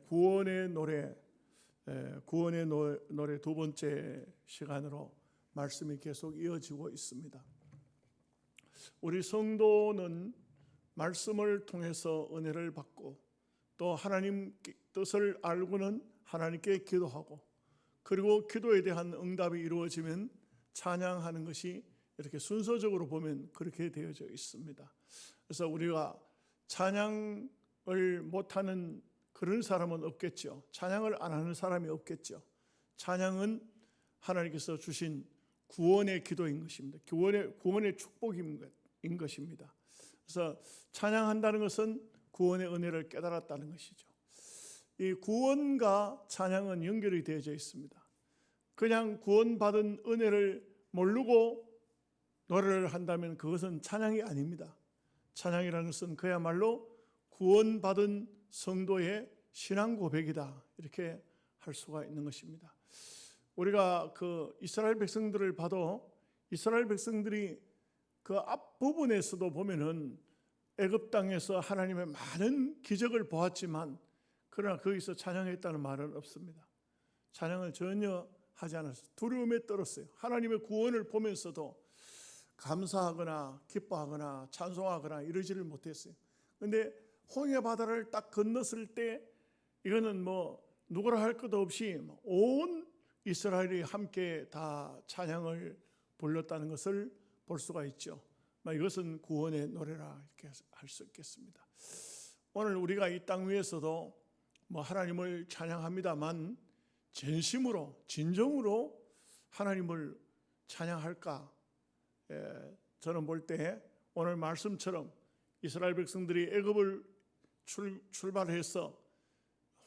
구원의 노래, 구원의 노래 두 번째 시간으로 말씀이 계속 이어지고 있습니다. 우리 성도는 말씀을 통해서 은혜를 받고 또 하나님 뜻을 알고는 하나님께 기도하고, 그리고 기도에 대한 응답이 이루어지면 찬양하는 것이 이렇게 순서적으로 보면 그렇게 되어져 있습니다. 그래서 우리가 찬양을 못하는 그런 사람은 없겠죠. 찬양을 안 하는 사람이 없겠죠. 찬양은 하나님께서 주신 구원의 기도인 것입니다. 구원의 축복인 것입니다. 그래서 찬양한다는 것은 구원의 은혜를 깨달았다는 것이죠. 이 구원과 찬양은 연결이 되어져 있습니다. 그냥 구원받은 은혜를 모르고 노래를 한다면 그것은 찬양이 아닙니다. 찬양이라는 것은 그야말로 구원받은 성도의 신앙 고백이다, 이렇게 할 수가 있는 것입니다. 우리가 그 이스라엘 백성들을 봐도 이스라엘 백성들이 그 앞부분에서도 보면은 애굽 땅에서 하나님의 많은 기적을 보았지만 그러나 거기서 찬양했다는 말은 없습니다. 찬양을 전혀 하지 않았어요. 두려움에 떨었어요. 하나님의 구원을 보면서도 감사하거나 기뻐하거나 찬송하거나 이러지를 못했어요. 그런데 홍해 바다를 딱 건넜을 때 이거는 뭐 누구라 할 것도 없이 온 이스라엘이 함께 다 찬양을 불렀다는 것을 볼 수가 있죠. 이것은 구원의 노래라 이렇게 할 수 있겠습니다. 오늘 우리가 이 땅 위에서도 하나님을 찬양합니다만 진심으로 진정으로 하나님을 찬양할까? 저는 볼 때 오늘 말씀처럼 이스라엘 백성들이 애굽을 출발해서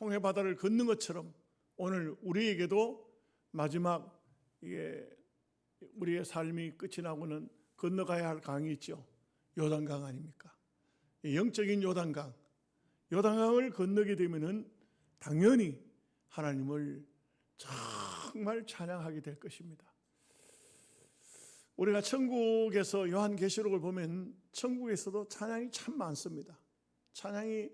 홍해 바다를 걷는 것처럼 오늘 우리에게도 마지막 우리의 삶이 끝이 나고는 건너가야 할 강이 있죠. 요단강 아닙니까? 영적인 요단강을 건너게 되면은 당연히 하나님을 정말 찬양하게 될 것입니다. 우리가 천국에서 요한계시록을 보면 천국에서도 찬양이 참 많습니다. 찬양이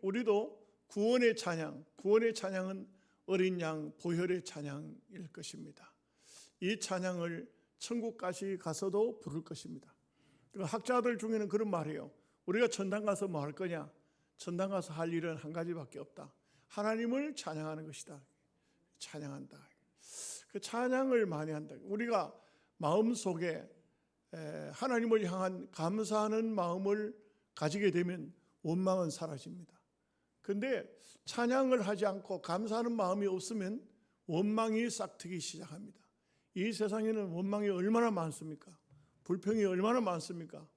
우리도 구원의 찬양은 어린 양 보혈의 찬양일 것입니다. 이 찬양을 천국까지 가서도 부를 것입니다. 학자들 중에는 그런 말이에요. 우리가 천당 가서 뭐 할 거냐? 천당 가서 할 일은 한 가지밖에 없다. 하나님을 찬양하는 것이다. 찬양한다. 그 찬양을 많이 한다. 우리가 마음속에 하나님을 향한 감사하는 마음을 가지게 되면 원망은 사라집니다. 그런데 찬양을 하지 않고 감사하는 마음이 없으면 원망이 싹트기 시작합니다. 이 세상에는 원망이 얼마나 많습니까? 불평이 얼마나 많습니까?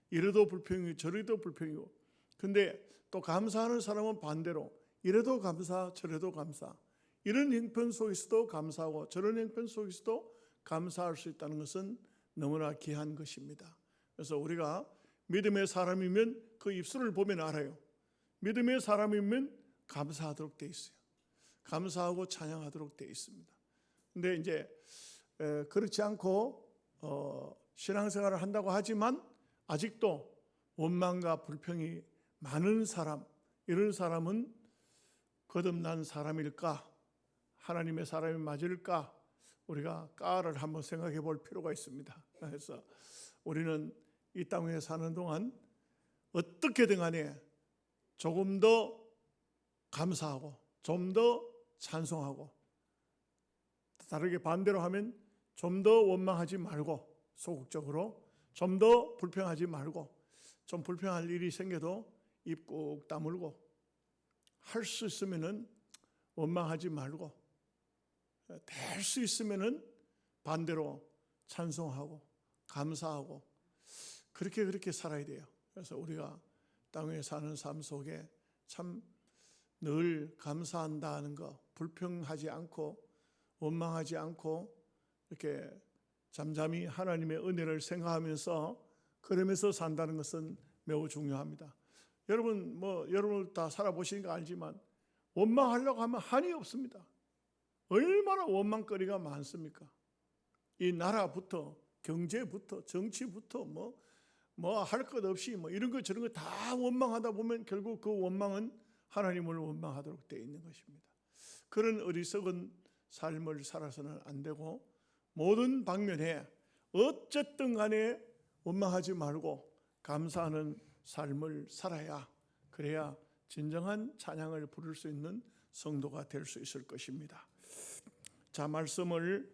이래도 불평이고 저래도 불평이고. 근데 또 감사하는 사람은 반대로 이래도 감사 저래도 감사, 이런 형편 속에서도 감사하고 저런 형편 속에서도 감사할 수 있다는 것은 너무나 귀한 것입니다. 그래서 우리가 믿음의 사람이면 그 입술을 보면 알아요. 믿음의 사람이면 감사하도록 되어 있어요. 감사하고 찬양하도록 되어 있습니다. 근데 이제 그렇지 않고 신앙생활을 한다고 하지만 아직도 원망과 불평이 많은 사람, 이런 사람은 거듭난 사람일까? 하나님의 사람이 맞을까? 우리가 까를 한번 생각해 볼 필요가 있습니다. 그래서 우리는 이 땅에 사는 동안 어떻게든 간에 조금 더 감사하고 좀 더 찬송하고, 다르게 반대로 하면 좀 더 원망하지 말고 소극적으로 좀 더 불평하지 말고, 좀 불평할 일이 생겨도 입 꾹 다물고 할 수 있으면은 원망하지 말고 될 수 있으면은 반대로 찬송하고 감사하고 그렇게 살아야 돼요. 그래서 우리가 땅에 사는 삶 속에 참 늘 감사한다는 거, 불평하지 않고 원망하지 않고 이렇게 잠잠히 하나님의 은혜를 생각하면서 그러면서 산다는 것은 매우 중요합니다. 여러분 다 살아보시니까 알지만 원망하려고 하면 한이 없습니다. 얼마나 원망거리가 많습니까? 이 나라부터 경제부터 정치부터 뭐 할 것 없이 이런 거 저런 거 다 원망하다 보면 결국 그 원망은 하나님을 원망하도록 되어 있는 것입니다. 그런 어리석은 삶을 살아서는 안 되고 모든 방면에 어쨌든 간에 원망하지 말고 감사하는 삶을 살아야, 그래야 진정한 찬양을 부를 수 있는 성도가 될 수 있을 것입니다. 자, 말씀을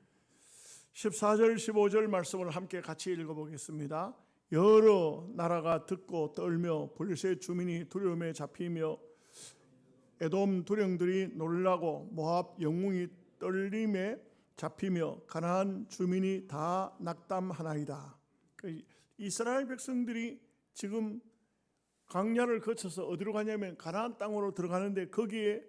14절 15절 말씀을 함께 같이 읽어보겠습니다. 여러 나라가 듣고 떨며 블레셋 주민이 두려움에 잡히며 에돔 두령들이 놀라고 모압 영웅이 떨림에 잡히며 가나안 주민이 다 낙담하나이다. 이스라엘 백성들이 지금 광야를 거쳐서 어디로 가냐면 가나안 땅으로 들어가는데 거기에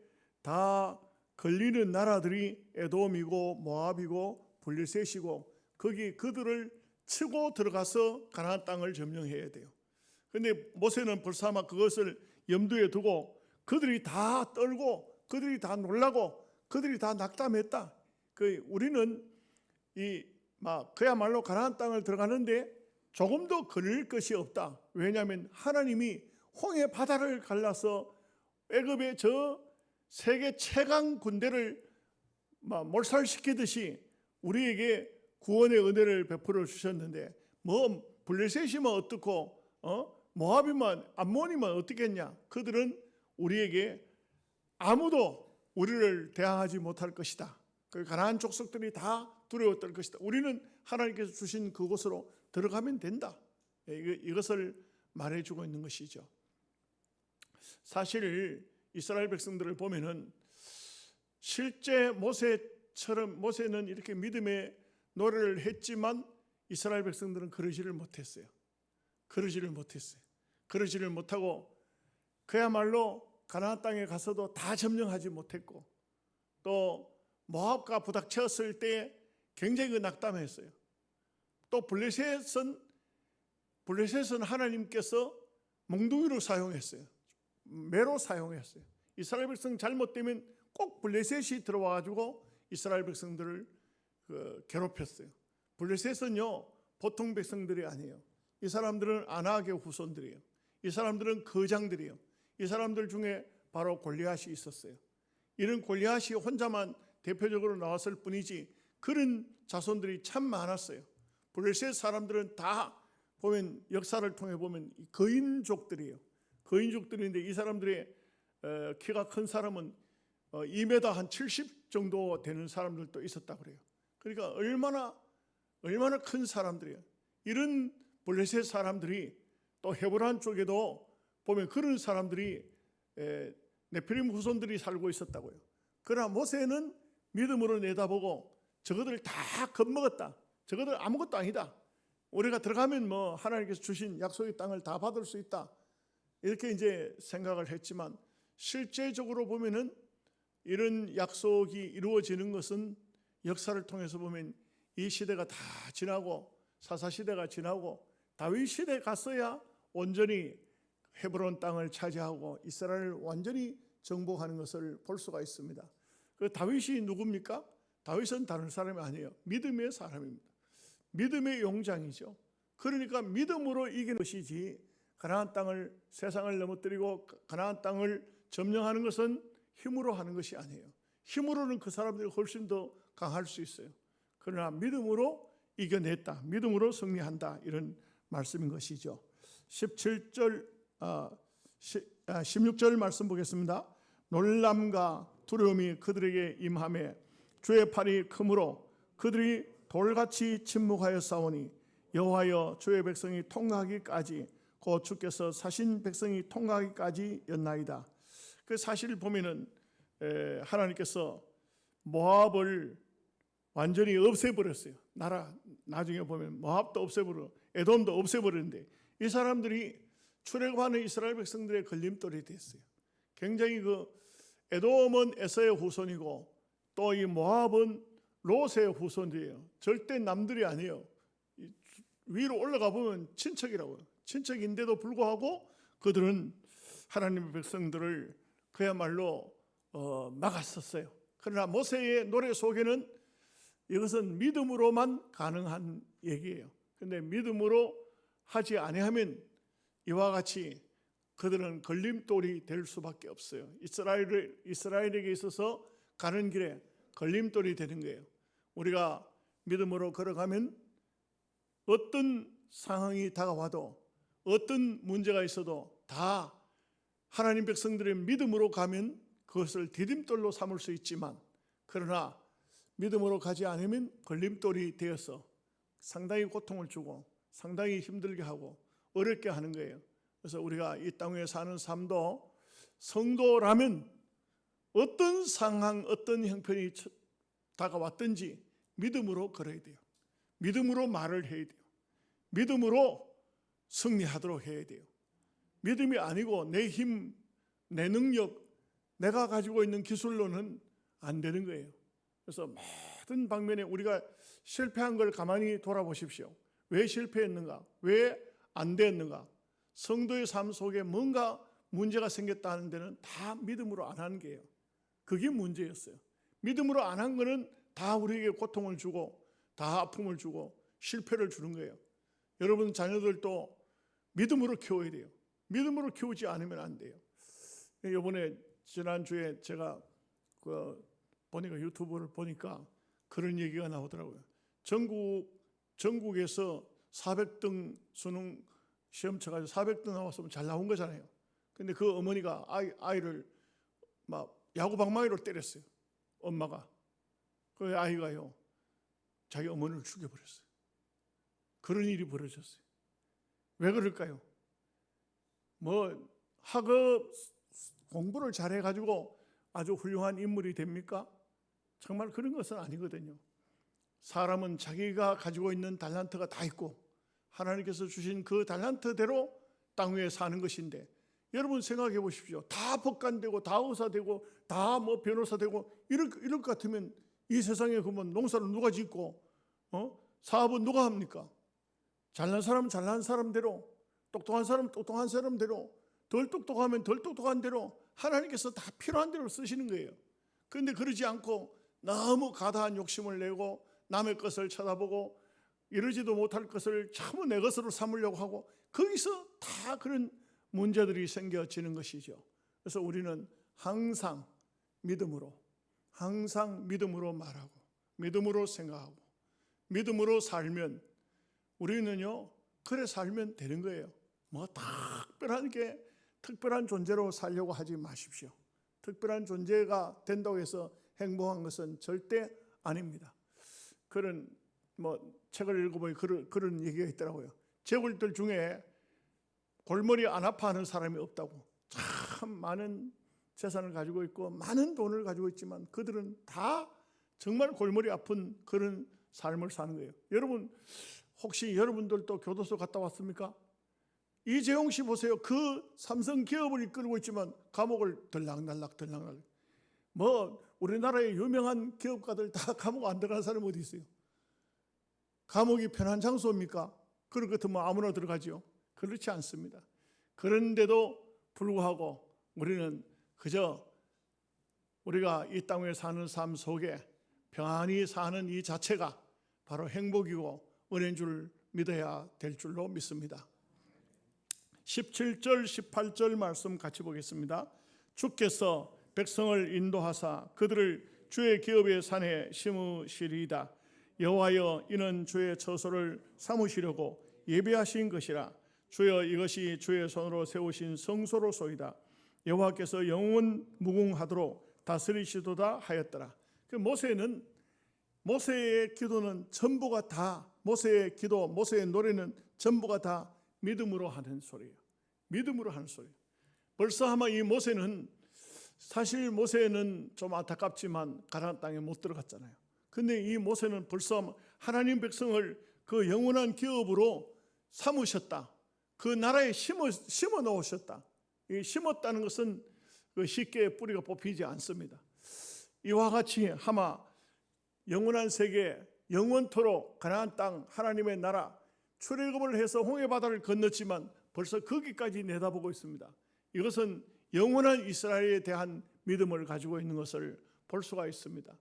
다 걸리는 나라들이 에돔이고 모압이고 블레셋이고 거기 그들을 치고 들어가서 가나안 땅을 점령해야 돼요. 그런데 모세는 벌써 아마 그것을 염두에 두고 그들이 다 떨고 그들이 다 놀라고 그들이 다 낙담했다. 우리는 그야말로 가나안 땅을 들어가는데 조금도 걸릴 것이 없다. 왜냐하면 하나님이 홍해 바다를 갈라서 애굽의 저 세계 최강 군대를 몰살시키듯이 우리에게 구원의 은혜를 베풀어 주셨는데 블레셋이면 어떻고 모압이면 암몬이면 어떻겠냐. 그들은 우리에게 아무도 우리를 대항하지 못할 것이다. 가나안 족속들이 다 두려웠을 것이다. 우리는 하나님께서 주신 그곳으로 들어가면 된다. 이것을 말해주고 있는 것이죠. 사실 이스라엘 백성들을 보면은 실제 모세처럼 모세는 이렇게 믿음의 노래를 했지만 이스라엘 백성들은 그러지를 못했어요. 그러지를 못하고 그야말로 가나안 땅에 가서도 다 점령하지 못했고 또 모압과 부닥쳤을 때 굉장히 낙담했어요. 또 블레셋은 하나님께서 몽둥이로 사용했어요. 매로 사용했어요. 이스라엘 백성 잘못되면 꼭 블레셋이 들어와가지고 이스라엘 백성들을 괴롭혔어요. 블레셋은요 보통 백성들이 아니에요. 이 사람들은 아낙의 후손들이에요. 이 사람들은 거장들이에요. 이 사람들 중에 바로 골리앗이 있었어요. 이런 골리앗이 혼자만 대표적으로 나왔을 뿐이지 그런 자손들이 참 많았어요. 블레셋 사람들은 다 보면 역사를 통해 보면 거인족들이에요. 거인족들인데 이 사람들의 키가 큰 사람은 2m 한 70 정도 되는 사람들도 있었다고 그래요. 그러니까 얼마나 큰 사람들이에요. 이런 블레셋 사람들이 또 헤브론 쪽에도 보면 그런 사람들이 네피림 후손들이 살고 있었다고요. 그러나 모세는 믿음으로 내다보고 저것들 다 겁먹었다. 저것들 아무것도 아니다. 우리가 들어가면 하나님께서 주신 약속의 땅을 다 받을 수 있다. 이렇게 이제 생각을 했지만 실제적으로 보면은 이런 약속이 이루어지는 것은 역사를 통해서 보면 이 시대가 다 지나고 사사시대가 지나고 다윗 시대 갔어야 온전히 헤브론 땅을 차지하고 이스라엘을 완전히 정복하는 것을 볼 수가 있습니다. 그 다윗이 누굽니까? 다윗은 다른 사람이 아니에요. 믿음의 사람입니다. 믿음의 용장이죠. 그러니까 믿음으로 이기는 것이지 가나안 땅을 세상을 넘어뜨리고 가나안 땅을 점령하는 것은 힘으로 하는 것이 아니에요. 힘으로는 그 사람들이 훨씬 더 강할 수 있어요. 그러나 믿음으로 이겨냈다. 믿음으로 승리한다. 이런 말씀인 것이죠. 16절 말씀 보겠습니다. 놀람과 두려움이 그들에게 임하며 주의 팔이 크므로 그들이 돌같이 침묵하여 싸우니 여호와여 주의 백성이 통과하기까지 곧 주께서 사신 백성이 통과하기까지 였나이다. 그 사실을 보면은 하나님께서 모압을 완전히 없애버렸어요. 나중에 보면 모압도 없애버려, 에돔도 없애버렸는데 이 사람들이 출애굽하는 이스라엘 백성들의 걸림돌이 됐어요. 굉장히 에돔은 에서의 후손이고 또 이 모압은 롯의 후손이에요. 절대 남들이 아니에요. 위로 올라가 보면 친척이라고요. 친척인데도 불구하고 그들은 하나님의 백성들을 그야말로 막았었어요. 그러나 모세의 노래 속에는 이것은 믿음으로만 가능한 얘기예요. 그런데 믿음으로 하지 아니하면 이와 같이 그들은 걸림돌이 될 수밖에 없어요. 이스라엘에게 있어서 가는 길에 걸림돌이 되는 거예요. 우리가 믿음으로 걸어가면 어떤 상황이 다가와도 어떤 문제가 있어도 다 하나님 백성들의 믿음으로 가면 그것을 디딤돌로 삼을 수 있지만, 그러나 믿음으로 가지 않으면 걸림돌이 되어서 상당히 고통을 주고 상당히 힘들게 하고 어렵게 하는 거예요. 그래서 우리가 이 땅에 사는 삶도 성도라면 어떤 상황, 어떤 형편이 다가왔든지 믿음으로 걸어야 돼요. 믿음으로 말을 해야 돼요. 믿음으로 승리하도록 해야 돼요. 믿음이 아니고 내 힘, 내 능력, 내가 가지고 있는 기술로는 안 되는 거예요. 그래서 모든 방면에 우리가 실패한 걸 가만히 돌아보십시오. 왜 실패했는가? 왜 안 됐는가? 성도의 삶 속에 뭔가 문제가 생겼다 하는 데는 다 믿음으로 안 하는 게예요. 그게 문제였어요. 믿음으로 안 한 거는 다 우리에게 고통을 주고 다 아픔을 주고 실패를 주는 거예요. 여러분 자녀들도 믿음으로 키워야 돼요. 믿음으로 키우지 않으면 안 돼요. 이번에 지난주에 제가 보니까 유튜브를 보니까 그런 얘기가 나오더라고요. 전국에서 400등 수능 시험 쳐가지고 400등 나왔으면 잘 나온 거잖아요. 근데 그 어머니가 아이를 막 야구 방망이로 때렸어요. 엄마가. 그 아이가요, 자기 어머니를 죽여버렸어요. 그런 일이 벌어졌어요. 왜 그럴까요? 학업 공부를 잘해가지고 아주 훌륭한 인물이 됩니까? 정말 그런 것은 아니거든요. 사람은 자기가 가지고 있는 달란트가 다 있고 하나님께서 주신 그 달란트대로 땅 위에 사는 것인데, 여러분 생각해 보십시오. 다 법관되고 다 의사 되고 다 변호사 되고 이럴 것 같으면 이 세상에 그러면 농사를 누가 짓고 사업은 누가 합니까? 잘난 사람은 잘난 사람대로, 똑똑한 사람은 똑똑한 사람대로, 덜 똑똑하면 덜 똑똑한 대로 하나님께서 다 필요한 대로 쓰시는 거예요. 그런데 그러지 않고 너무 가다한 욕심을 내고 남의 것을 쳐다보고 이러지도 못할 것을 전부 내 것으로 삼으려고 하고, 거기서 다 그런 문제들이 생겨지는 것이죠. 그래서 우리는 항상 믿음으로 말하고 믿음으로 생각하고 믿음으로 살면, 우리는요 그래 살면 되는 거예요. 특별한 존재로 살려고 하지 마십시오. 특별한 존재가 된다고 해서 행복한 것은 절대 아닙니다. 그런 책을 읽어보니 그런 얘기가 있더라고요. 재벌들 중에 골머리 안 아파하는 사람이 없다고. 참 많은 재산을 가지고 있고 많은 돈을 가지고 있지만 그들은 다 정말 골머리 아픈 그런 삶을 사는 거예요. 여러분 혹시 여러분들도 교도소 갔다 왔습니까? 이재용 씨 보세요. 그 삼성 기업을 이끌고 있지만 감옥을 들락날락. 우리나라의 유명한 기업가들 다 감옥 안 들어간 사람이 어디 있어요? 감옥이 편한 장소입니까? 그럴 것 같으면 아무나 들어가죠. 그렇지 않습니다. 그런데도 불구하고 우리는 그저 우리가 이 땅에 사는 삶 속에 평안히 사는 이 자체가 바로 행복이고 은혜인 줄 믿어야 될 줄로 믿습니다. 17절 18절 말씀 같이 보겠습니다. 주께서 백성을 인도하사 그들을 주의 기업의 산에 심으시리이다. 여호와여, 이는 주의 처소를 삼으시려고 예비하신 것이라. 주여, 이것이 주의 손으로 세우신 성소로소이다. 여호와께서 영원 무궁하도록 다스리시도다 하였더라. 모세의 기도는 전부가 다, 모세의 기도, 모세의 노래는 전부가 다 믿음으로 하는 소리예요. 믿음으로 하는 소리예요. 벌써 아마 이 모세는, 사실 모세는 좀 안타깝지만 가나안 땅에 못 들어갔잖아요. 근데 이 모세는 벌써 하나님 백성을 그 영원한 기업으로 삼으셨다. 그 나라에 심어 놓으셨다. 이 심었다는 것은 쉽게 뿌리가 뽑히지 않습니다. 이와 같이 아마 영원한 세계, 영원토록 가나안 땅, 하나님의 나라, 출애굽을 해서 홍해바다를 건넜지만 벌써 거기까지 내다보고 있습니다. 이것은 영원한 이스라엘에 대한 믿음을 가지고 있는 것을 볼 수가 있습니다.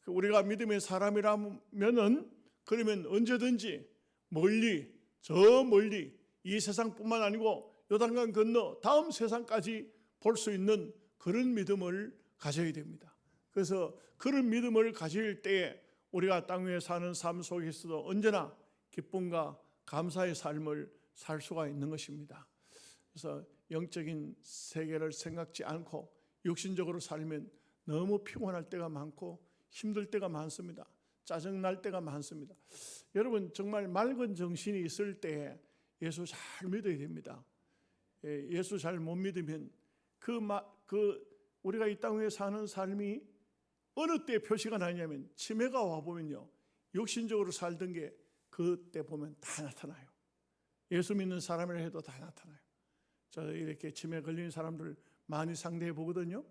우리가 믿음의 사람이라면은 그러면 언제든지 멀리, 저 멀리, 이 세상뿐만 아니고 요단강 건너 다음 세상까지 볼 수 있는 그런 믿음을 가져야 됩니다. 그래서 그런 믿음을 가질 때에 우리가 땅 위에 사는 삶 속에서도 언제나 기쁨과 감사의 삶을 살 수가 있는 것입니다. 그래서 영적인 세계를 생각지 않고 육신적으로 살면 너무 피곤할 때가 많고 힘들 때가 많습니다. 짜증날 때가 많습니다. 여러분 정말 맑은 정신이 있을 때 예수 잘 믿어야 됩니다. 예수 잘 못 믿으면 우리가 이 땅 위에 사는 삶이 어느 때 표시가 나냐면 치매가 와보면요, 육신적으로 살던 게 그때 보면 다 나타나요. 예수 믿는 사람이라 해도 다 나타나요. 저 이렇게 치매 걸린 사람들 많이 상대해 보거든요.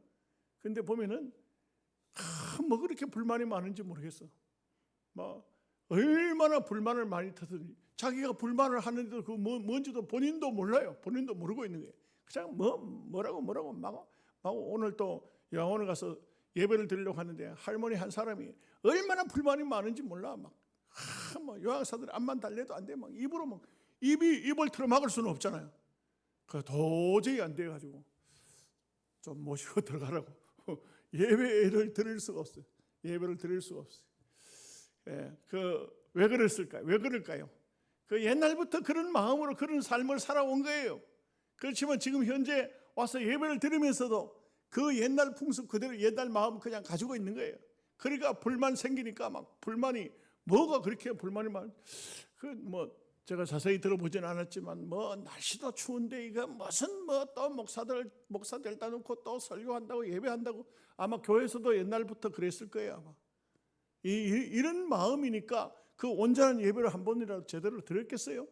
근데 보면은 뭐 그렇게 불만이 많은지 모르겠어. 뭐 얼마나 불만을 많이 터뜨리, 자기가 불만을 하는데도 그 뭔지도 본인도 몰라요. 본인도 모르고 있는 거예요. 그냥 뭐라고 막 오늘 또 요양원을 가서 예배를 드리려고 하는데 할머니 한 사람이 얼마나 불만이 많은지 몰라. 뭐 요양사들 앞만 달래도 안 돼. 막 입으로 막 입을 틀어막을 수는 없잖아요. 그 도저히 안 돼 가지고 좀 모시고 들어가라고. 예배를 드릴 수가 없어요. 예배를 드릴 수가 없어요. 왜 그랬을까요? 왜 그럴까요? 그 옛날부터 그런 마음으로 그런 삶을 살아온 거예요. 그렇지만 지금 현재 와서 예배를 드리면서도 그 옛날 풍습 그대로 옛날 마음 그냥 가지고 있는 거예요. 그러니까 불만 생기니까 막 불만이 뭐가 그렇게 불만이 제가 자세히 들어보진 않았지만 날씨도 추운데 이거 무슨 또 목사들 따놓고 또 설교한다고 예배한다고 아마 교회에서도 옛날부터 그랬을 거예요. 아마 이런 마음이니까 그 온전한 예배를 한 번이라도 제대로 드렸겠어요?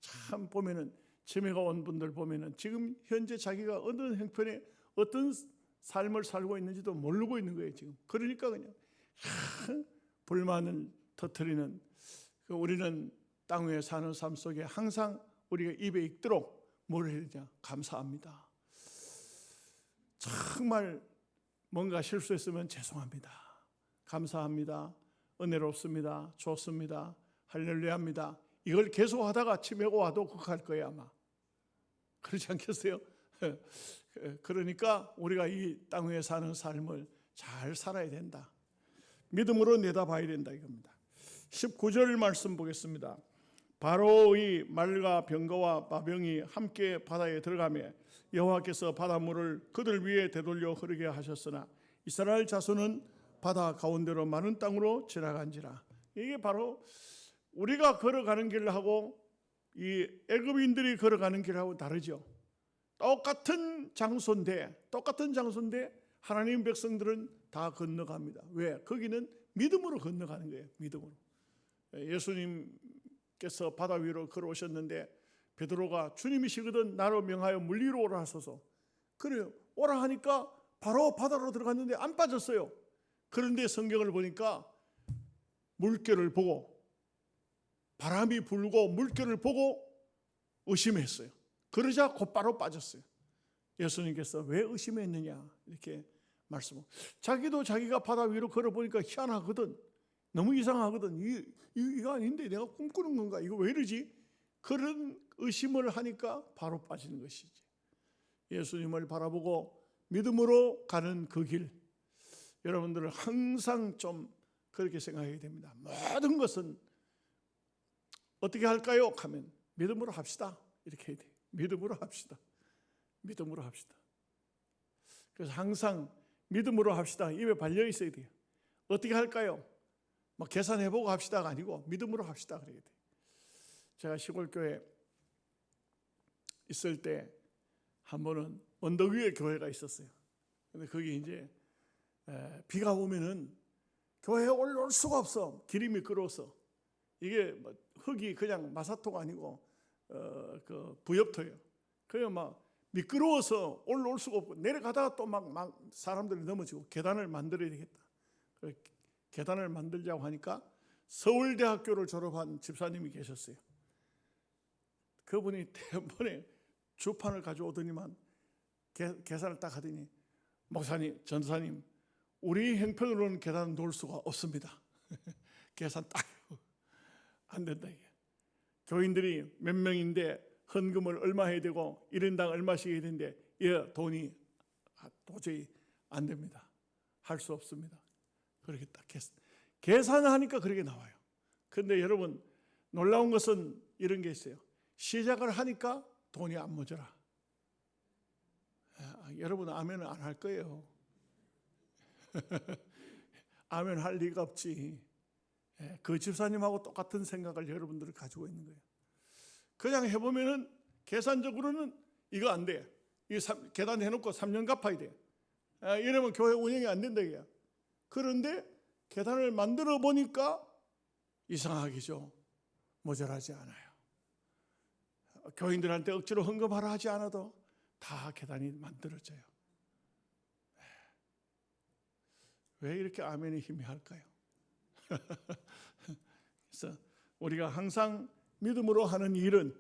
참 보면은 치매가 온 분들 보면은 지금 현재 자기가 어느 형편에 어떤 삶을 살고 있는지도 모르고 있는 거예요 지금. 그러니까 그냥 불만을 터뜨리는 우리는 땅 위에 사는 삶 속에 항상 우리가 입에 익도록 뭘 해야 되냐? 감사합니다. 정말 뭔가 실수했으면 죄송합니다. 감사합니다. 은혜롭습니다. 좋습니다. 할렐루야입니다. 이걸 계속 하다가 치매가 와도 그거 할 거예요 아마. 그렇지 않겠어요? 그러니까 우리가 이 땅 위에 사는 삶을 잘 살아야 된다. 믿음으로 내다봐야 된다 이겁니다. 19절 말씀 보겠습니다. 바로의 말과 병거와 마병이 함께 바다에 들어가며 여호와께서 바닷물을 그들 위에 되돌려 흐르게 하셨으나 이스라엘 자손은 바다 가운데로 마른 땅으로 지나간지라. 이게 바로 우리가 걸어가는 길하고 이 애굽인들이 걸어가는 길하고 다르죠. 똑같은 장소인데 하나님 백성들은 다 건너갑니다. 왜? 거기는 믿음으로 건너가는 거예요. 믿음으로. 예수님께서 바다 위로 걸어오셨는데 베드로가 주님이시거든 나로 명하여 물 위로 오라 하소서. 그래요. 오라 하니까 바로 바다로 들어갔는데 안 빠졌어요. 그런데 성경을 보니까 물결을 보고 바람이 불고 물결을 보고 의심했어요. 그러자 곧바로 빠졌어요. 예수님께서 왜 의심했느냐 이렇게 말씀을. 자기도 자기가 바다 위로 걸어보니까 희한하거든. 너무 이상하거든. 이거 아닌데 내가 꿈꾸는 건가? 이거 왜 이러지? 그런 의심을 하니까 바로 빠지는 것이지. 예수님을 바라보고 믿음으로 가는 그 길, 여러분들은 항상 좀 그렇게 생각해야 됩니다. 모든 것은 어떻게 할까요? 하면 믿음으로 합시다. 이렇게 해야 돼요. 믿음으로 합시다. 믿음으로 합시다. 그래서 항상 믿음으로 합시다. 입에 발려 있어야 돼요. 어떻게 할까요? 막 계산해보고 합시다가 아니고 믿음으로 합시다. 그래야 돼요. 제가 시골교회 있을 때 한 번은 언덕 위에 교회가 있었어요. 근데 거기 이제 비가 오면은 교회에 올라올 수가 없어. 길이 미끄러워서. 이게 흙이 그냥 마사토가 아니고 그 부엽토예요. 그래서 막 미끄러워서 올라올 수가 없고 내려가다가 또 막 사람들이 넘어지고 계단을 만들어야 되겠다. 계단을 만들자고 하니까 서울대학교를 졸업한 집사님이 계셨어요. 그분이 대번에 주판을 가져오더니만 계산을 딱 하더니 목사님, 전사님, 우리 형편으로는 계단을 놓을 수가 없습니다. 계산 딱 안 된다 이게. 교인들이 몇 명인데 헌금을 얼마 해야 되고 1인당 얼마씩 해야 되는데 돈이 도저히 안 됩니다. 할 수 없습니다. 그렇게 딱 계산을 하니까 그렇게 나와요. 그런데 여러분 놀라운 것은 이런 게 있어요. 시작을 하니까 돈이 안 모자라. 여러분 아멘은 안 할 거예요. 아멘 할 리가 없지. 그 집사님하고 똑같은 생각을 여러분들이 가지고 있는 거예요. 그냥 해보면은 계산적으로는 이거 안 돼. 이 계단 해놓고 3년 갚아야 돼. 이러면 교회 운영이 안 된다 이거야. 그런데 계단을 만들어 보니까 이상하기죠. 모자라지 않아요. 교인들한테 억지로 헌금하라 하지 않아도 다 계단이 만들어져요. 왜 이렇게 아멘이 희미할까요? 그래서 우리가 항상 믿음으로 하는 일은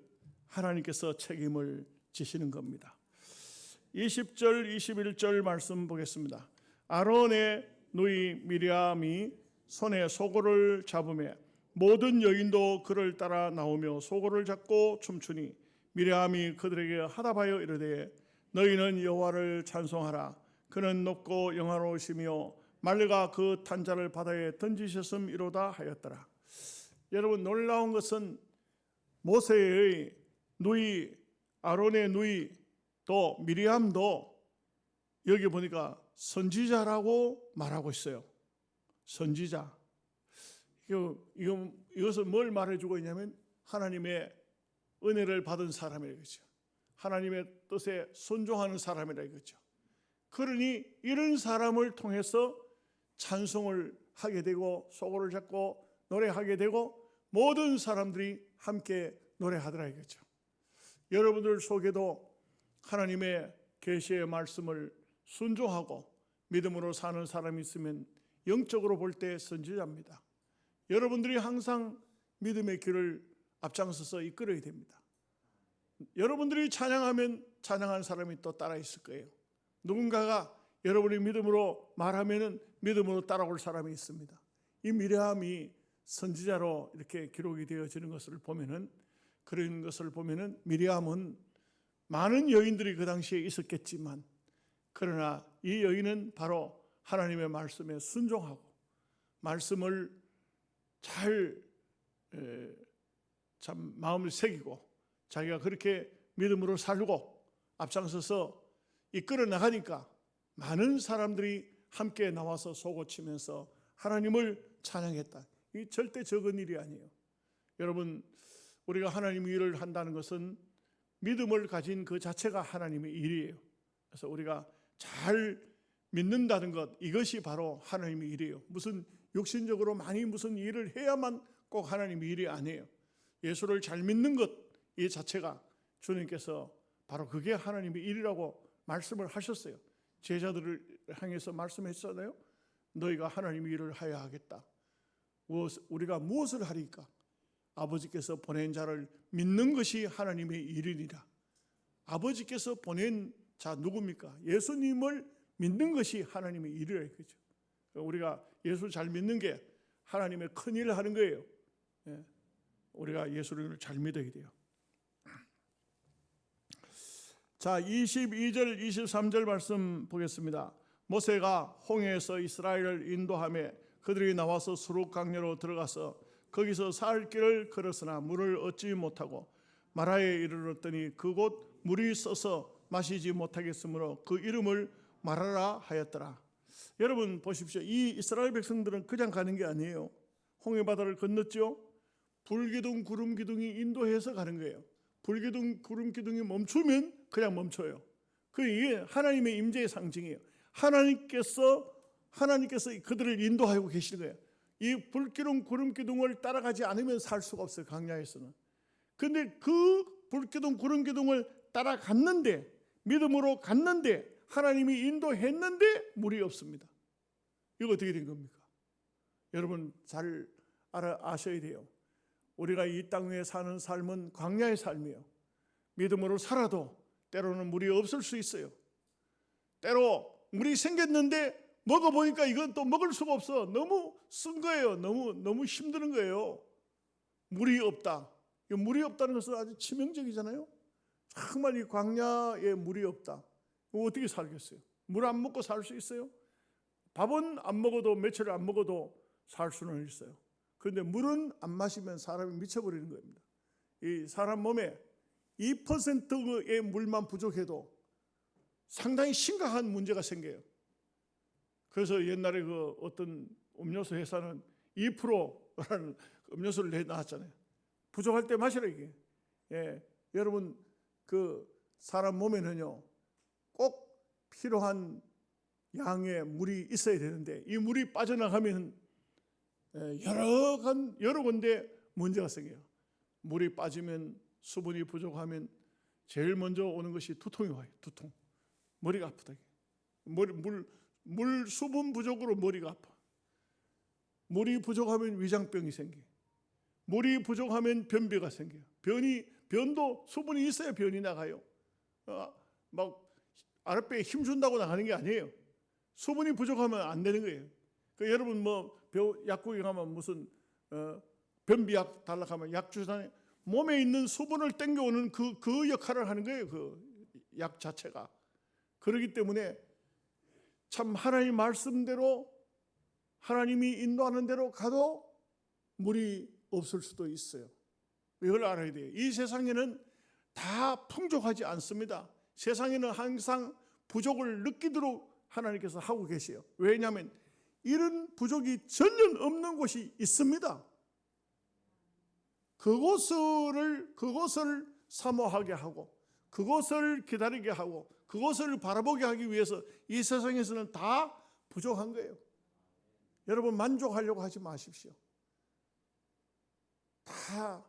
하나님께서 책임을 지시는 겁니다. 20절 21절 말씀 보겠습니다. 아론의 누이 미리암이 손에 소고를 잡으며 모든 여인도 그를 따라 나오며 소고를 잡고 춤추니 미리암이 그들에게 하답하여 이르되 너희는 여호와를 찬송하라. 그는 높고 영화로우시며 말려가 그 탄자를 바다에 던지셨음이로다 하였더라. 여러분 놀라운 것은 모세의 누이 아론의 누이 또 미리암도 여기 보니까 선지자라고 말하고 있어요. 선지자. 이것은 뭘 말해주고 있냐면 하나님의 은혜를 받은 사람이라 이거죠. 하나님의 뜻에 순종하는 사람이라 이거죠. 그러니 이런 사람을 통해서 찬송을 하게 되고 소고를 잡고 노래하게 되고 모든 사람들이 함께 노래하더라 이거죠. 여러분들 속에도 하나님의 계시의 말씀을 순종하고 믿음으로 사는 사람이 있으면 영적으로 볼 때 선지자입니다. 여러분들이 항상 믿음의 길을 앞장서서 이끌어야 됩니다. 여러분들이 찬양하면 찬양하는 사람이 또 따라 있을 거예요. 누군가가 여러분이 믿음으로 말하면 믿음으로 따라올 사람이 있습니다. 이 미리암이 선지자로 이렇게 기록이 되어지는 것을 보면은 그런 것을 보면은 미리암은 많은 여인들이 그 당시에 있었겠지만 그러나 이 여인은 바로 하나님의 말씀에 순종하고 말씀을 참 마음을 새기고 자기가 그렇게 믿음으로 살고 앞장서서 이끌어 나가니까 많은 사람들이 함께 나와서 소고치면서 하나님을 찬양했다. 이 절대 적은 일이 아니에요. 여러분 우리가 하나님의 일을 한다는 것은 믿음을 가진 그 자체가 하나님의 일이에요. 그래서 우리가 잘 믿는다는 것 이것이 바로 하나님의 일이에요. 무슨 육신적으로 많이 무슨 일을 해야만 꼭 하나님의 일이 아니에요. 예수를 잘 믿는 것 이 자체가 주님께서 바로 그게 하나님의 일이라고 말씀을 하셨어요. 제자들을 향해서 말씀했잖아요. 너희가 하나님의 일을 하여야 하겠다. 우리가 무엇을 하리까? 아버지께서 보낸 자를 믿는 것이 하나님의 일이니라. 아버지께서 보낸 자 누굽니까? 예수님을 믿는 것이 하나님의 일이라 이거죠. 우리가 예수를 잘 믿는 게 하나님의 큰 일을 하는 거예요. 우리가 예수를 잘 믿어야 돼요. 자, 22절 23절 말씀 보겠습니다. 모세가 홍해에서 이스라엘을 인도하며 그들이 나와서 수룩 강야로 들어가서 거기서 사흘 길을 걸었으나 물을 얻지 못하고 마라에 이르렀더니 그곳 물이 써서 마시지 못하겠으므로 그 이름을 마라라 하였더라. 여러분 보십시오. 이 이스라엘 백성들은 그냥 가는 게 아니에요. 홍해바다를 건넜죠. 불기둥 구름기둥이 인도해서 가는 거예요. 불기둥 구름기둥이 멈추면 그냥 멈춰요. 이게 하나님의 임재의 상징이에요. 하나님께서 그들을 인도하고 계시는 거예요. 이 불기둥 구름기둥을 따라가지 않으면 살 수가 없어요. 강야에서는. 그런데 그 불기둥 구름기둥을 따라갔는데 믿음으로 갔는데 하나님이 인도했는데 물이 없습니다. 이거 어떻게 된 겁니까? 여러분 잘 아셔야 돼요. 우리가 이 땅 위에 사는 삶은 광야의 삶이에요. 믿음으로 살아도 때로는 물이 없을 수 있어요. 때로 물이 생겼는데 먹어보니까 이건 또 먹을 수가 없어. 너무 쓴 거예요. 너무 힘든 거예요. 물이 없다. 물이 없다는 것은 아주 치명적이잖아요. 정말 이 광야에 물이 없다. 어떻게 살겠어요? 물 안 먹고 살 수 있어요? 밥은 안 먹어도 며칠 안 먹어도 살 수는 있어요. 그런데 물은 안 마시면 사람이 미쳐버리는 겁니다. 이 사람 몸에 2%의 물만 부족해도 상당히 심각한 문제가 생겨요. 그래서 옛날에 그 어떤 음료수 회사는 2%라는 음료수를 내놨잖아요. 부족할 때 마시라 이게. 예, 여러분 그 사람 몸에는요 꼭 필요한 양의 물이 있어야 되는데 이 물이 빠져나가면 여러 군데 문제가 생겨요. 물이 빠지면 수분이 부족하면 제일 먼저 오는 것이 두통이 와요. 두통. 머리가 아프다. 물 수분 부족으로 머리가 아파. 물이 부족하면 위장병이 생겨요. 물이 부족하면 변비가 생겨요. 변도 수분이 있어야 변이 나가요. 막 아랫배에 힘 준다고 나가는 게 아니에요. 수분이 부족하면 안 되는 거예요. 여러분 약국에 가면 무슨 변비약 달라고 하면 약 주잖아요. 몸에 있는 수분을 땡겨오는 그 역할을 하는 거예요. 그 약 자체가. 그렇기 때문에 참 하나님 말씀대로 하나님이 인도하는 대로 가도 물이 없을 수도 있어요. 이걸 알아야 돼요. 이 세상에는 다 풍족하지 않습니다. 세상에는 항상 부족을 느끼도록 하나님께서 하고 계세요. 왜냐하면 이런 부족이 전혀 없는 곳이 있습니다. 그것을 사모하게 하고 그것을 기다리게 하고 그것을 바라보게 하기 위해서 이 세상에서는 다 부족한 거예요. 여러분 만족하려고 하지 마십시오. 다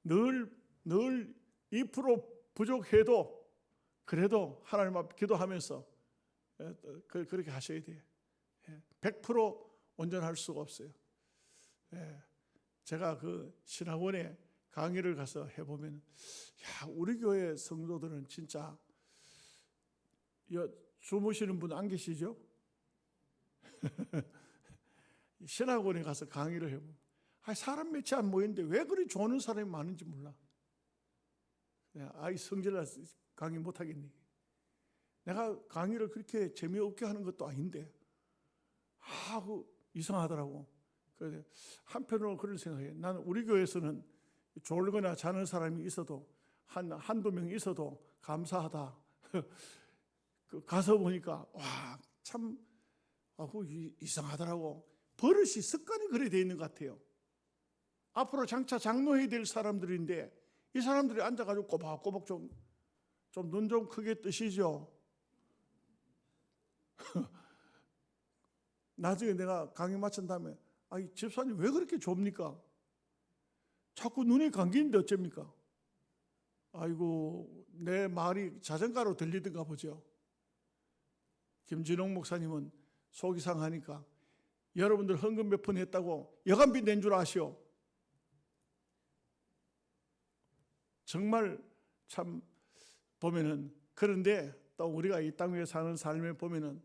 늘 2% 부족해도 그래도 하나님 앞에 기도하면서 그렇게 하셔야 돼요. 100% 온전할 수가 없어요. 제가 그 신학원에 강의를 가서 해보면 우리 교회 성도들은 진짜 주무시는 분 안 계시죠? 신학원에 가서 강의를 해보면 사람 몇이 안 모이는데 왜 그리 좋은 사람이 많은지 몰라. 성질나 강의 못하겠니? 내가 강의를 그렇게 재미없게 하는 것도 아닌데 이상하더라고. 그래서 한편으로 그런 생각해. 나는 우리 교회에서는 졸거나 자는 사람이 있어도 한두 명 있어도 감사하다. 가서 보니까 참 이상하더라고. 버릇이 습관이 그래 돼 있는 것 같아요. 앞으로 장차 장로해야 될 사람들인데 이 사람들이 앉아가지고 꼬박꼬박 좀 눈 좀 크게 뜨시죠. 나중에 내가 강의 마친 다음에 집사님 왜 그렇게 좁니까? 자꾸 눈이 감기는데 어쩝니까? 아이고 내 말이 자전거로 들리든가 보죠. 김진홍 목사님은 속이 상하니까 여러분들 헌금 몇 푼 했다고 여간비 낸 줄 아시오? 정말 참 보면은 그런데 또 우리가 이 땅 위에 사는 삶에 보면은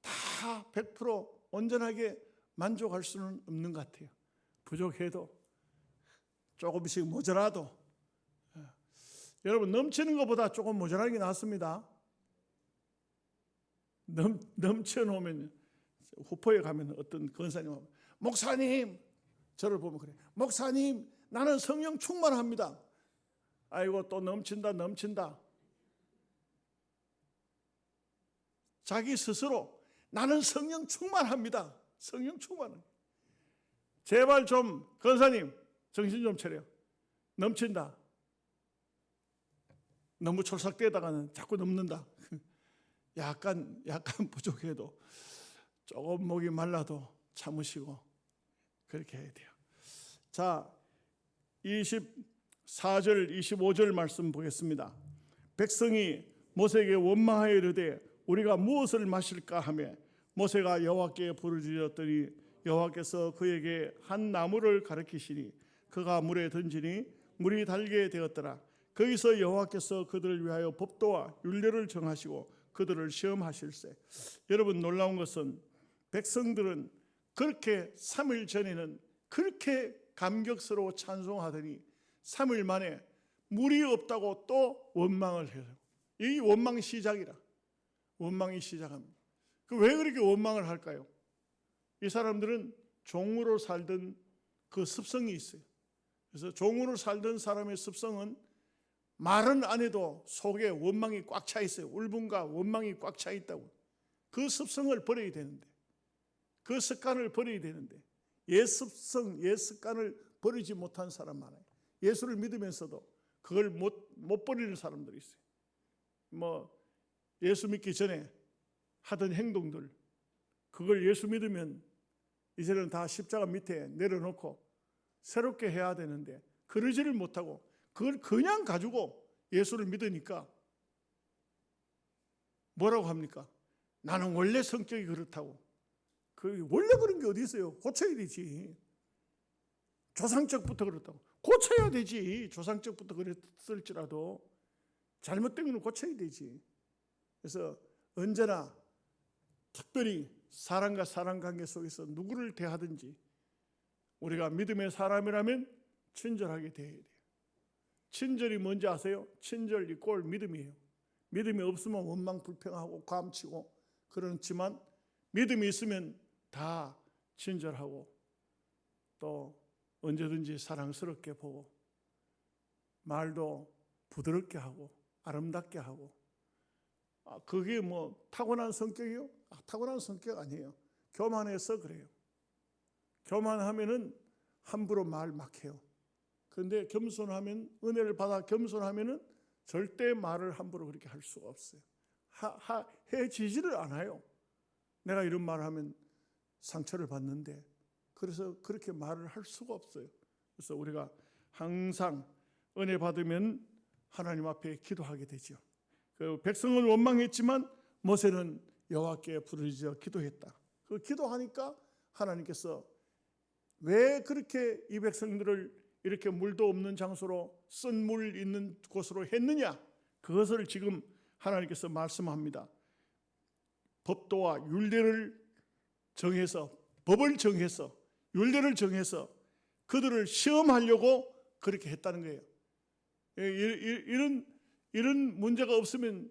다 100% 온전하게 만족할 수는 없는 것 같아요. 부족해도 조금씩 모자라도 여러분 넘치는 것보다 조금 모자라는 게 낫습니다. 넘쳐놓으면 후포에 가면 어떤 권사님 목사님 저를 보면 그래. 목사님 나는 성령 충만합니다. 아이고 또 넘친다. 자기 스스로 나는 성령 충만합니다. 성령 충만은 제발 좀 권사님 정신 좀 차려. 넘친다. 너무 촐싹대다가는 자꾸 넘는다. 약간 부족해도 조금 목이 말라도 참으시고 그렇게 해야 돼요. 자, 24절 25절 말씀 보겠습니다. 백성이 모세에게 원망하여 이르되 우리가 무엇을 마실까 하며 모세가 여호와께 부르짖었더니 여호와께서 그에게 한 나무를 가리키시니 그가 물에 던지니 물이 달게 되었더라. 거기서 여호와께서 그들을 위하여 법도와 율례를 정하시고 그들을 시험하실세. 여러분 놀라운 것은 백성들은 그렇게 3일 전에는 그렇게 감격스러워 찬송하더니 3일 만에 물이 없다고 또 원망을 해요. 이 원망 시작이라. 원망이 시작합니다. 왜 그렇게 원망을 할까요? 이 사람들은 종으로 살던 그 습성이 있어요. 그래서 종으로 살던 사람의 습성은 말은 안 해도 속에 원망이 꽉 차 있어요. 울분과 원망이 꽉 차 있다고. 그 습성을 버려야 되는데, 그 습관을 버려야 되는데, 옛 습성, 옛 습관을 버리지 못한 사람 많아요. 예수를 믿으면서도 그걸 못 버리는 사람들이 있어요. 예수 믿기 전에 하던 행동들, 그걸 예수 믿으면 이제는 다 십자가 밑에 내려놓고 새롭게 해야 되는데 그러지를 못하고 그걸 그냥 가지고 예수를 믿으니까 뭐라고 합니까? 나는 원래 성격이 그렇다고. 원래 그런 게 어디 있어요? 고쳐야 되지. 조상적부터 그렇다고. 고쳐야 되지. 조상적부터 그랬을지라도 잘못된 건 고쳐야 되지. 그래서 언제나 특별히 사람과 사람 관계 속에서 누구를 대하든지 우리가 믿음의 사람이라면 친절하게 대해야 돼요. 친절이 뭔지 아세요? 친절 이꼴 믿음이에요. 믿음이 없으면 원망 불평하고 감치고 그렇지만 믿음이 있으면 다 친절하고 또 언제든지 사랑스럽게 보고 말도 부드럽게 하고 아름답게 하고. 그게 타고난 성격이요? 타고난 성격 아니에요. 교만해서 그래요. 교만하면은 함부로 말 막 해요. 그런데 겸손하면, 은혜를 받아 겸손하면은 절대 말을 함부로 그렇게 할 수가 없어요. 해지지를 않아요. 내가 이런 말을 하면 상처를 받는데, 그래서 그렇게 말을 할 수가 없어요. 그래서 우리가 항상 은혜 받으면 하나님 앞에 기도하게 되죠. 그 백성은 원망했지만 모세는 여호와께 부르짖어 기도했다. 그 기도하니까 하나님께서 왜 그렇게 이 백성들을 이렇게 물도 없는 장소로 쓴 물 있는 곳으로 했느냐? 그것을 지금 하나님께서 말씀합니다. 법도와 율례를 정해서, 법을 정해서, 율례를 정해서 그들을 시험하려고 그렇게 했다는 거예요. 이런 문제가 없으면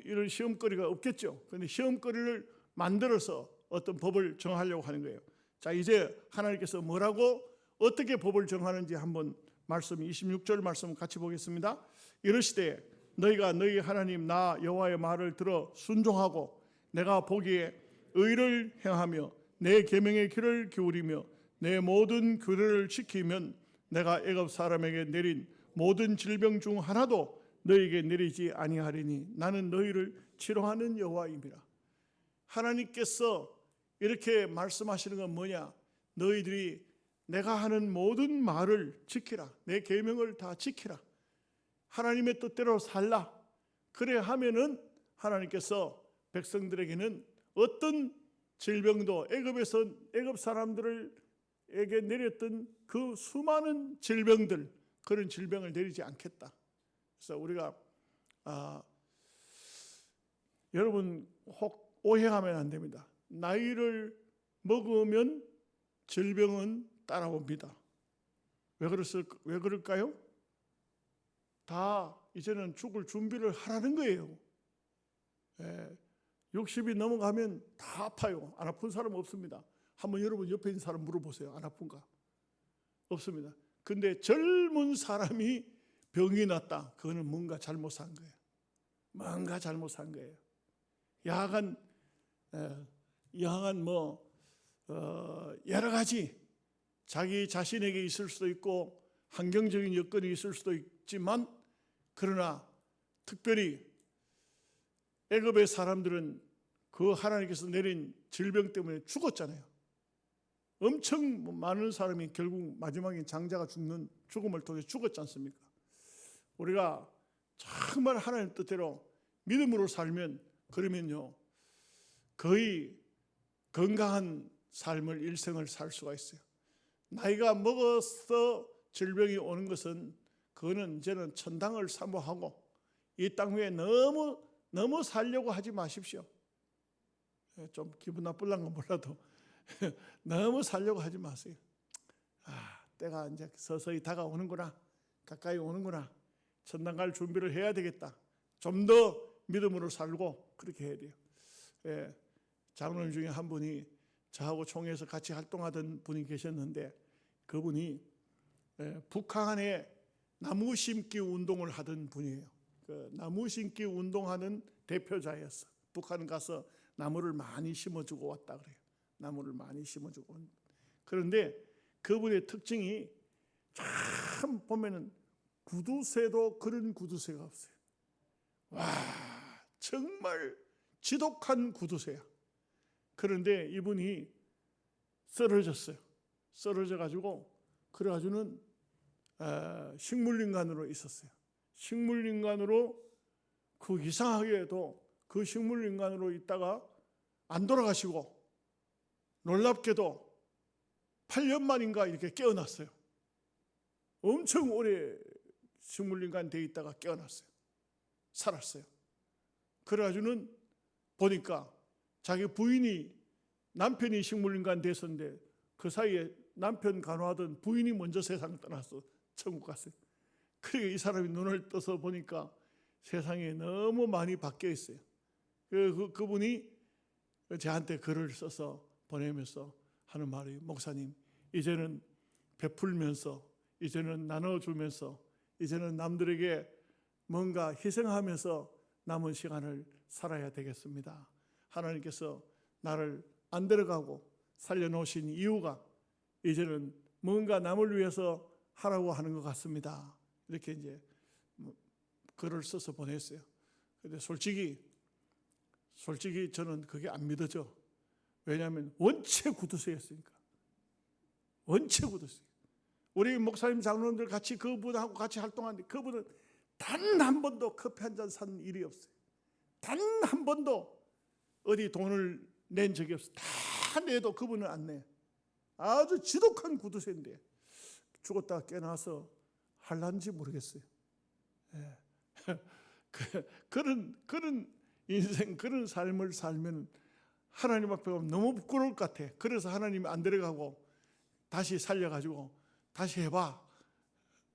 이런 시험거리가 없겠죠. 그런데 시험거리를 만들어서 어떤 법을 정하려고 하는 거예요. 자, 이제 하나님께서 뭐라고 어떻게 법을 정하는지 한번 말씀 26절 말씀 같이 보겠습니다. 이르시되 너희가 너희 하나님 나 여호와의 말을 들어 순종하고 내가 보기에 의를 행하며 내 계명의 귀를 기울이며 내 모든 규례를 지키면 내가 애굽 사람에게 내린 모든 질병 중 하나도 너희에게 내리지 아니하리니 나는 너희를 치료하는 여호와임이라. 하나님께서 이렇게 말씀하시는 건 뭐냐? 너희들이 내가 하는 모든 말을 지키라. 내 계명을 다 지키라. 하나님의 뜻대로 살라. 그래 하면은 하나님께서 백성들에게는 어떤 질병도 애굽 사람들에게 내렸던 그 수많은 질병들, 그런 질병을 내리지 않겠다. 그래서 우리가 여러분 혹 오해하면 안 됩니다. 나이를 먹으면 질병은 따라옵니다. 왜 그럴까요? 다 이제는 죽을 준비를 하라는 거예요. 60이 넘어가면 다 아파요. 안 아픈 사람 없습니다. 한번 여러분 옆에 있는 사람 물어보세요. 안 아픈가? 없습니다. 근데 젊은 사람이 병이 났다. 그거는 뭔가 잘못 산 거예요. 뭔가 잘못 산 거예요. 야간 여러 가지 자기 자신에게 있을 수도 있고 환경적인 여건이 있을 수도 있지만, 그러나 특별히 애굽의 사람들은 그 하나님께서 내린 질병 때문에 죽었잖아요. 엄청 많은 사람이 결국 마지막에 장자가 죽는 죽음을 통해 죽었지 않습니까? 우리가 정말 하나님 뜻대로 믿음으로 살면, 그러면요 거의 건강한 삶을 일생을 살 수가 있어요. 나이가 먹어서 질병이 오는 것은 그거는 이제는 천당을 사모하고 이 땅 위에 너무 살려고 하지 마십시오. 좀 기분 나쁠란 건 몰라도 너무 살려고 하지 마세요. 때가 이제 서서히 다가오는구나, 가까이 오는구나. 천당 갈 준비를 해야 되겠다. 좀 더 믿음으로 살고 그렇게 해야 돼요. 예, 장로님 중에 한 분이 저하고 총회에서 같이 활동하던 분이 계셨는데 그분이 북한에 나무 심기 운동을 하던 분이에요. 그 나무 심기 운동하는 대표자였어. 북한 가서 나무를 많이 심어주고 왔다 그래요. 나무를 많이 심어주고. 그런데 그분의 특징이 참 보면은 구두쇠도 그런 구두쇠가 없어요. 와, 정말 지독한 구두쇠야. 그런데 이분이 쓰러졌어요. 쓰러져 가지고 그래가지고는 식물인간으로 있었어요. 식물인간으로 그 이상하게도 그 식물인간으로 있다가 안 돌아가시고 놀랍게도 8년 만인가 이렇게 깨어났어요. 엄청 오래 식물인간 돼 있다가 깨어났어요. 살았어요. 그래가지고는 보니까 자기 부인이 남편이 식물인간 됐었는데 그 사이에 남편 간호하던 부인이 먼저 세상 떠나서 천국 갔어요. 그러니까 이 사람이 눈을 떠서 보니까 세상에 너무 많이 바뀌어 있어요. 그분이 저한테 글을 써서 보내면서 하는 말이 목사님 이제는 베풀면서 이제는 나눠주면서 이제는 남들에게 뭔가 희생하면서 남은 시간을 살아야 되겠습니다. 하나님께서 나를 안 데려가고 살려놓으신 이유가 이제는 뭔가 남을 위해서 하라고 하는 것 같습니다. 이렇게 이제 글을 써서 보냈어요. 근데 솔직히 저는 그게 안 믿어져. 왜냐하면 원체 구두쇠였으니까. 원체 구두쇠. 우리 목사님 장로님들 같이 그분하고 같이 활동하는데 그분은 단 한 번도 커피 한 잔 산 일이 없어요. 단 한 번도 어디 돈을 낸 적이 없어요. 다 내도 그분은 안 내. 아주 지독한 구두쇠인데 죽었다가 깨나서 할란지 모르겠어요. 예. 그런 인생, 그런 삶을 살면 하나님 앞에 너무 부끄러울 것 같아. 그래서 하나님이 안 데려가고 다시 살려가지고 다시 해봐.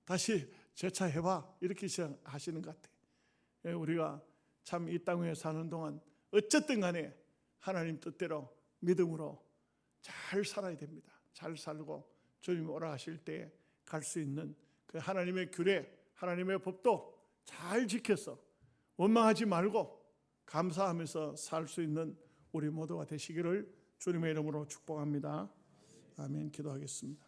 다시 재차해봐. 이렇게 하시는 것 같아. 예, 우리가 참 이 땅 위에 사는 동안 어쨌든 간에 하나님 뜻대로 믿음으로 잘 살아야 됩니다. 잘 살고 주님 오라 하실 때 갈 수 있는 그 하나님의 규례, 하나님의 법도 잘 지켜서 원망하지 말고 감사하면서 살 수 있는 우리 모두가 되시기를 주님의 이름으로 축복합니다. 아멘. 기도하겠습니다.